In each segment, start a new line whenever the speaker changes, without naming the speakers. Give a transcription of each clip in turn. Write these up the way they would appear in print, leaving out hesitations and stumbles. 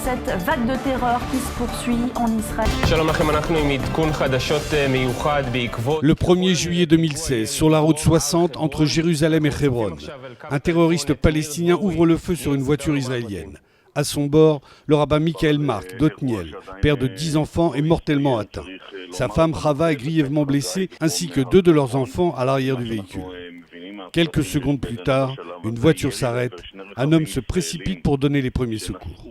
cette vague de terreur qui se poursuit en Israël.
Le 1er juillet 2016, sur la route 60 entre Jérusalem et Hébron, un terroriste palestinien ouvre le feu sur une voiture israélienne. À son bord, le rabbin Michael Mark d'Otniel, père de 10 enfants, est mortellement atteint. Sa femme Chava est grièvement blessée, ainsi que 2 de leurs enfants à l'arrière du véhicule. Quelques secondes plus tard, une voiture s'arrête. Un homme se précipite pour donner les premiers secours.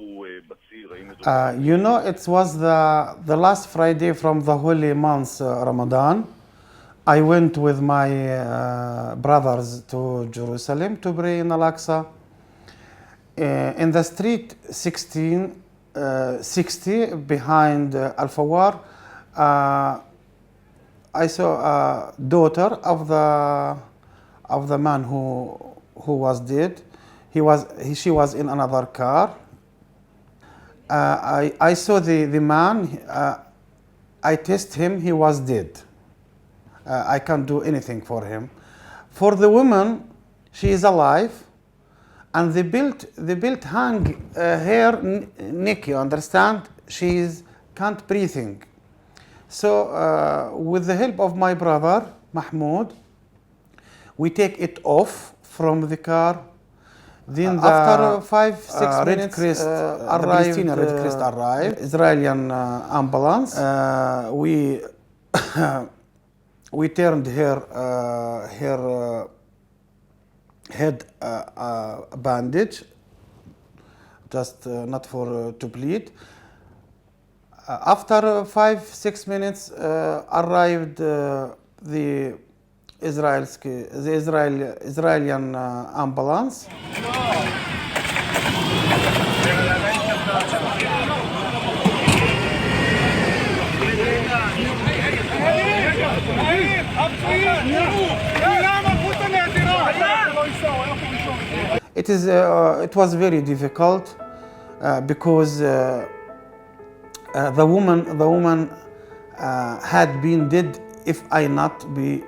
It was the last Friday from the holy month Ramadan. I went with my brothers to Jerusalem to pray in Al-Aqsa. In the street 1660 behind Al-Fawar, I saw a daughter of the man who was dead. She was in another car. I saw the man. I tested him. He was dead. I can't do anything for him. For the woman, she is alive. And they built hang her neck, you understand? She can't breathing. So with the help of my brother, Mahmoud, we take it off from the car. Then after 5-6 minutes, Red Crest arrived, Israeli ambulance. We turned her head bandage, just not to bleed. After 5-6 minutes, arrived the Israeli ambulance. It was very difficult because the woman had been dead if I not be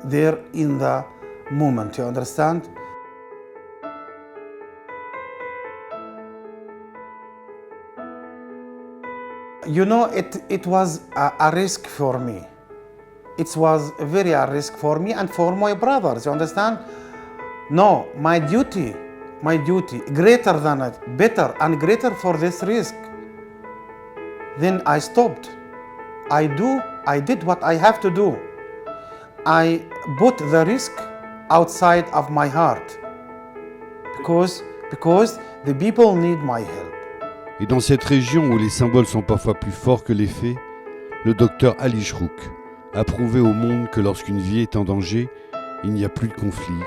there in the moment. You understand? It was a risk for me. It was a risk for me and for my brothers. You understand? No, my duty, greater than it, better and greater for this risk. Then I stopped. I did what I have to do. I put the risk outside of my heart because the people need my help.
Et dans cette région où les symboles sont parfois plus forts que les faits, le docteur Ali Shrouk a prouvé au monde que lorsqu'une vie est en danger, il n'y a plus de conflit,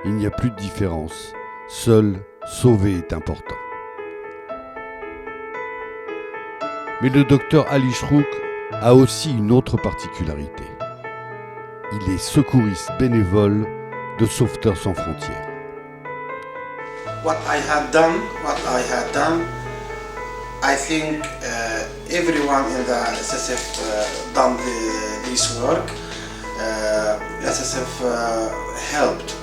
il n'y a plus de différence. Seul sauver est important. Mais le docteur Ali Shrouk a aussi une autre particularité. Il est secouriste bénévole de Sauveteurs sans frontières.
What I had done, I think everyone in the SSF done this work. SSF helped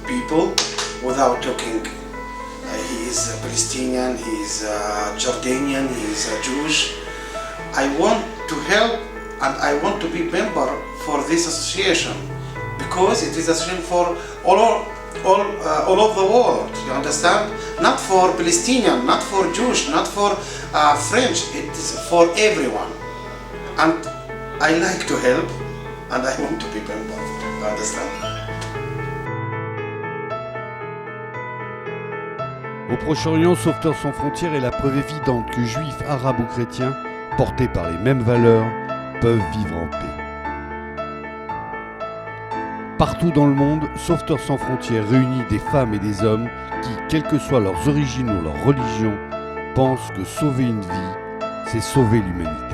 people without talking. He is a Palestinian, he is a Jordanian, he is a Jewish. I want to help and I want to be member for this association because it is a association for all of the world, you understand? Not for Palestinian, not for Jewish, not for French, it is for everyone. And I like to help and I want to be member, you understand?
Au Proche-Orient, Sauveteurs sans frontières est la preuve évidente que juifs, arabes ou chrétiens, portés par les mêmes valeurs, peuvent vivre en paix. Partout dans le monde, Sauveteurs sans frontières réunit des femmes et des hommes qui, quelles que soient leurs origines ou leur religion, pensent que sauver une vie, c'est sauver l'humanité.